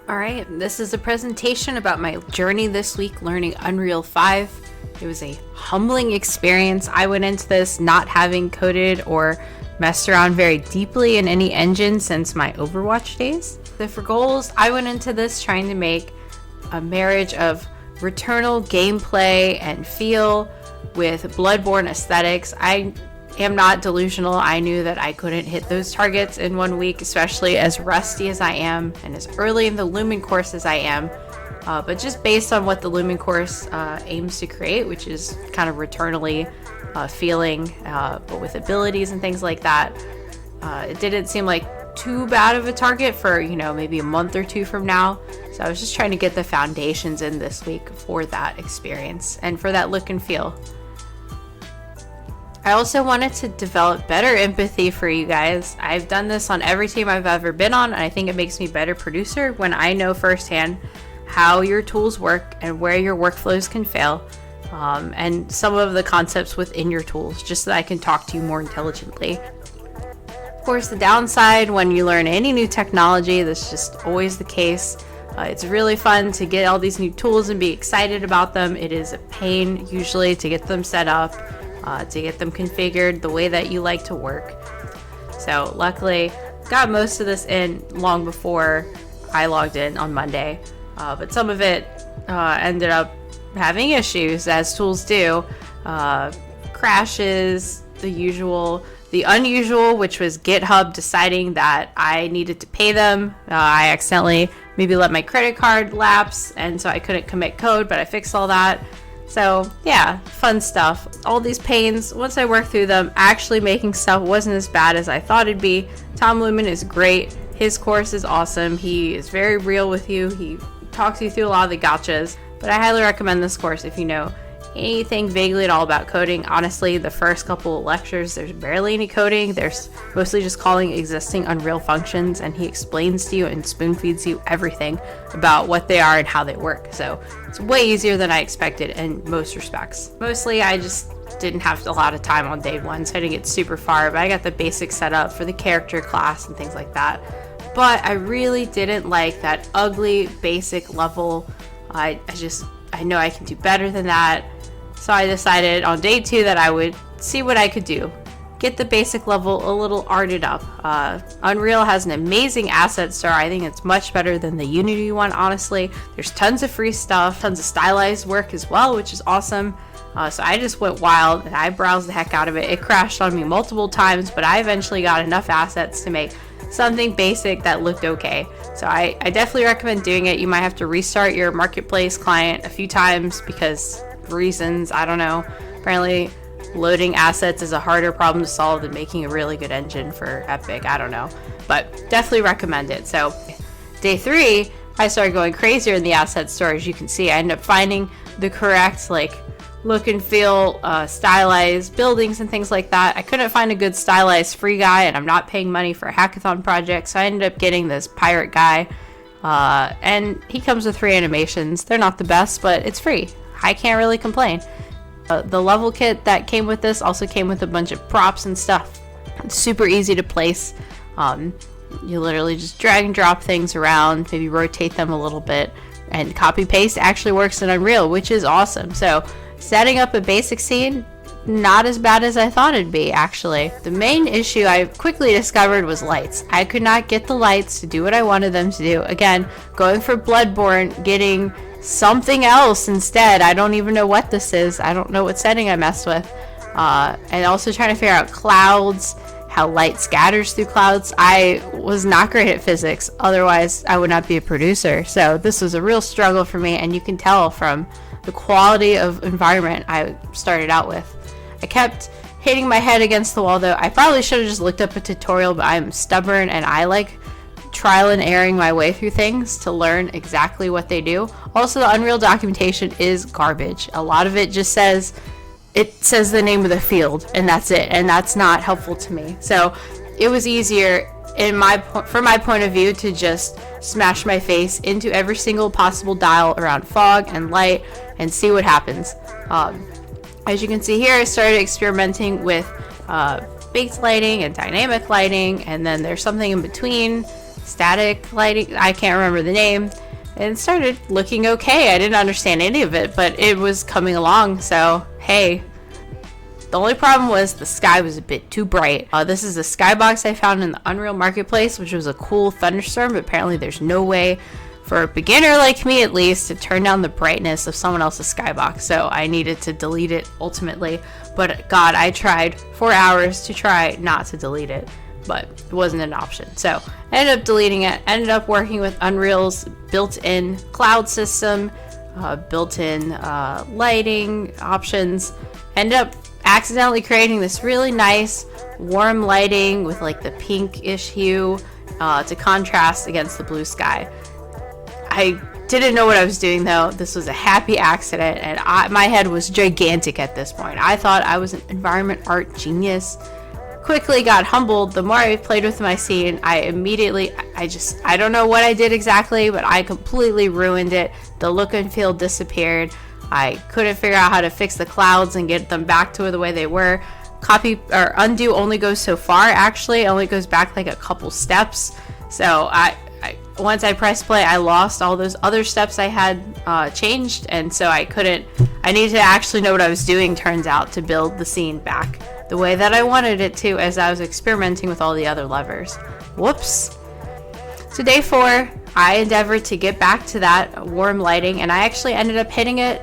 All right, this is a presentation about my journey this week learning Unreal 5. It was a humbling experience. I went into this not having coded or messed around very deeply in any engine since my Overwatch days. So for goals, I went into this trying to make a marriage of Returnal gameplay and feel with Bloodborne aesthetics. I am not delusional. I knew that I couldn't hit those targets in 1 week, especially as rusty as I am and as early in the Lumen course as I am. But just based on what the Lumen course aims to create, which is kind of returnally feeling, but with abilities and things like that, it didn't seem like too bad of a target for, maybe a month or two from now. So I was just trying to get the foundations in this week for that experience and for that look and feel. I also wanted to develop better empathy for you guys. I've done this on every team I've ever been on, and I think it makes me a better producer when I know firsthand how your tools work and where your workflows can fail, and some of the concepts within your tools, just so that I can talk to you more intelligently. Of course, the downside when you learn any new technology, that's just always the case. It's really fun to get all these new tools and be excited about them. It is a pain usually to get them set up, to get them configured the way that you like to work. So luckily, got most of this in long before I logged in on Monday, but some of it ended up having issues, as tools do. Crashes, the unusual, which was GitHub deciding that I needed to pay them. I accidentally maybe let my credit card lapse, and so I couldn't commit code, but I fixed all that. So yeah, fun stuff. All these pains, once I worked through them, actually making stuff wasn't as bad as I thought it'd be. Tom Lumen is great. His course is awesome. He is very real with you. He talks you through a lot of the gotchas. But I highly recommend this course if you know anything vaguely at all about coding. Honestly, the first couple of lectures, there's barely any coding. There's mostly just calling existing Unreal functions, and he explains to you and spoon feeds you everything about what they are and how they work. So it's way easier than I expected in most respects. Mostly I just didn't have a lot of time on day one, so I didn't get super far, but I got the basics set up for the character class and things like that. But I really didn't like that ugly basic level. I know I can do better than that. So I decided on day 2 that I would see what I could do. Get the basic level a little arted up. Unreal has an amazing asset store. I think it's much better than the Unity one, honestly. There's tons of free stuff, tons of stylized work as well, which is awesome. So I just went wild and I browsed the heck out of it. It crashed on me multiple times, but I eventually got enough assets to make something basic that looked okay. So I definitely recommend doing it. You might have to restart your marketplace client a few times because reasons, I don't know. Apparently loading assets is a harder problem to solve than making a really good engine for Epic. I don't know, but definitely recommend it. So day 3, I started going crazier in the asset store. As you can see, I ended up finding the correct look and feel, stylized buildings and things like that. I couldn't find a good stylized free guy, and I'm not paying money for a hackathon project, so I ended up getting this pirate guy, and he comes with 3 animations. They're not the best, but it's free. I can't really complain. The level kit that came with this also came with a bunch of props and stuff. It's super easy to place. You literally just drag and drop things around, maybe rotate them a little bit, and copy paste actually works in Unreal, which is awesome. So setting up a basic scene, not as bad as I thought it'd be, actually. The main issue I quickly discovered was lights. I could not get the lights to do what I wanted them to do. Again, going for Bloodborne, getting something else instead. I don't even know what this is. I don't know what setting I messed with. And also trying to figure out clouds, how light scatters through clouds. I was not great at physics, otherwise I would not be a producer. So this was a real struggle for me, and you can tell from the quality of environment I started out with. I kept hitting my head against the wall though. I probably should have just looked up a tutorial, but I'm stubborn and I like trial and erroring my way through things to learn exactly what they do. Also, the Unreal documentation is garbage. A lot of it just says the name of the field and that's it, and that's not helpful to me. So it was easier from my point of view to just smash my face into every single possible dial around fog and light and see what happens. As you can see here, I started experimenting with baked lighting and dynamic lighting, and then there's something in between static lighting, I can't remember the name, and it started looking okay. I didn't understand any of it, but it was coming along, so hey. The only problem was the sky was a bit too bright. This is a skybox I found in the Unreal Marketplace, which was a cool thunderstorm, but apparently there's no way for a beginner like me at least to turn down the brightness of someone else's skybox, so I needed to delete it ultimately. But God, I tried 4 hours to try not to delete it, but it wasn't an option, so I ended up deleting it. Ended up working with Unreal's built-in cloud system, built-in lighting options. Ended up accidentally creating this really nice warm lighting with like the pinkish hue to contrast against the blue sky. I didn't know what I was doing though. This was a happy accident, and my head was gigantic at this point. I thought I was an environment art genius. Quickly got humbled. The more I played with my scene, I don't know what I did exactly, but I completely ruined it. The look and feel disappeared. I couldn't figure out how to fix the clouds and get them back to the way they were. Copy or undo only goes so far, actually. It only goes back like a couple steps. So once I pressed play, I lost all those other steps I had changed, and so I needed to actually know what I was doing, turns out, to build the scene back the way that I wanted it to as I was experimenting with all the other levers. Whoops. So day 4, I endeavored to get back to that warm lighting, and I actually ended up hitting it.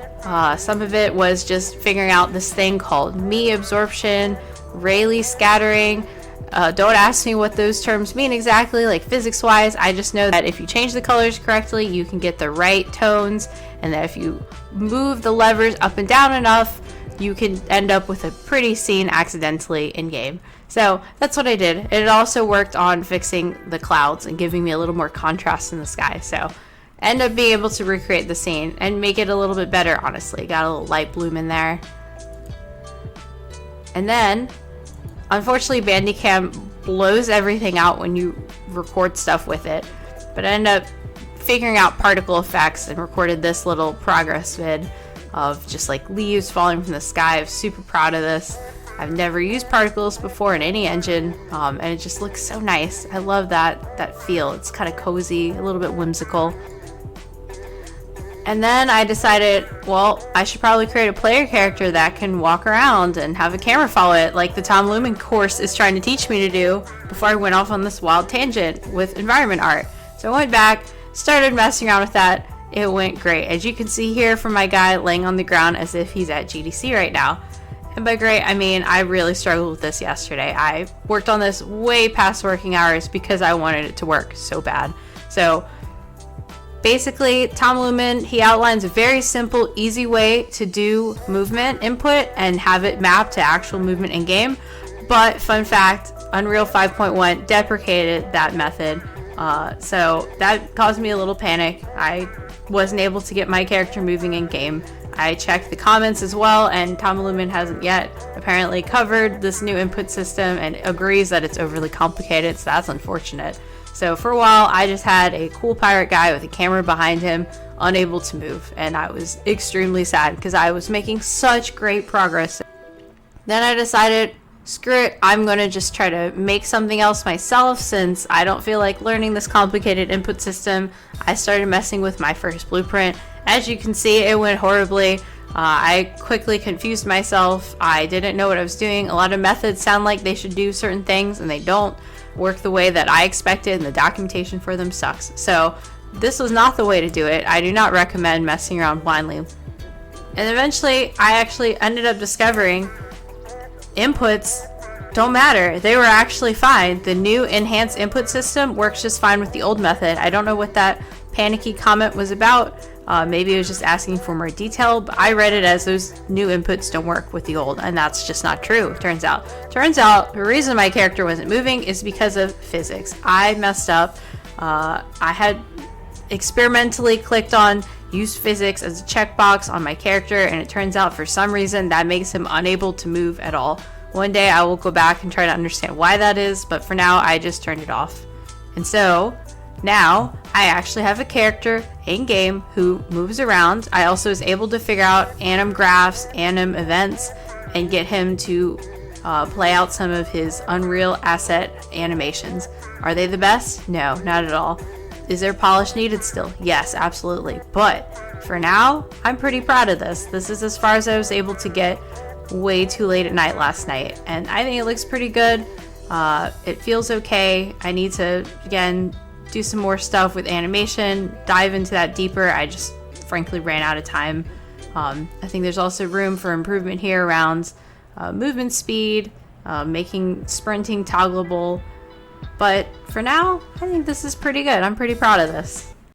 Some of it was just figuring out this thing called Mie absorption, Rayleigh scattering. Don't ask me what those terms mean exactly, like physics-wise. I just know that if you change the colors correctly, you can get the right tones, and that if you move the levers up and down enough, you can end up with a pretty scene accidentally in-game. So that's what I did. It also worked on fixing the clouds and giving me a little more contrast in the sky. So I ended up being able to recreate the scene and make it a little bit better, honestly. Got a little light bloom in there. And then, unfortunately, Bandicam blows everything out when you record stuff with it. But I ended up figuring out particle effects and recorded this little progress vid of just like leaves falling from the sky. I'm super proud of this. I've never used particles before in any engine, and it just looks so nice. I love that feel. It's kind of cozy, a little bit whimsical. And then I decided, well, I should probably create a player character that can walk around and have a camera follow it, like the Tom Lumen course is trying to teach me to do, before I went off on this wild tangent with environment art. So I went back, started messing around with that. It went great. As you can see here from my guy laying on the ground as if he's at GDC right now. And by great, I mean I really struggled with this yesterday. I worked on this way past working hours because I wanted it to work so bad. So basically, Tom Lumen, he outlines a very simple, easy way to do movement input and have it mapped to actual movement in game. But fun fact, Unreal 5.1 deprecated that method. So that caused me a little panic. I wasn't able to get my character moving in game. I checked the comments as well, and Tom Lumen hasn't yet apparently covered this new input system and agrees that it's overly complicated, so that's unfortunate. So for a while, I just had a cool pirate guy with a camera behind him, unable to move, and I was extremely sad because I was making such great progress. Then I decided, screw it, I'm going to just try to make something else myself since I don't feel like learning this complicated input system. I started messing with my first blueprint. As you can see, it went horribly. I quickly confused myself. I didn't know what I was doing. A lot of methods sound like they should do certain things and they don't work the way that I expected, and the documentation for them sucks. So this was not the way to do it. I do not recommend messing around blindly. And eventually, I actually ended up discovering inputs don't matter. They were actually fine. The new enhanced input system works just fine with the old method. I don't know what that panicky comment was about. Maybe it was just asking for more detail, but I read it as those new inputs don't work with the old, and that's just not true, turns out. Turns out the reason my character wasn't moving is because of physics. I messed up. I had experimentally clicked on use physics as a checkbox on my character, and it turns out for some reason that makes him unable to move at all. One day I will go back and try to understand why that is, but for now I just turned it off. And so now I actually have a character in game who moves around. I also was able to figure out anim graphs, anim events, and get him to play out some of his Unreal Asset animations. Are they the best? No, not at all. Is there polish needed still? Yes, absolutely. But for now, I'm pretty proud of this. This is as far as I was able to get way too late at night last night, and I think it looks pretty good. It feels okay. I need to, again, do some more stuff with animation, dive into that deeper. I just frankly ran out of time. I think there's also room for improvement here around movement speed, making sprinting toggleable. But for now, I think this is pretty good. I'm pretty proud of this.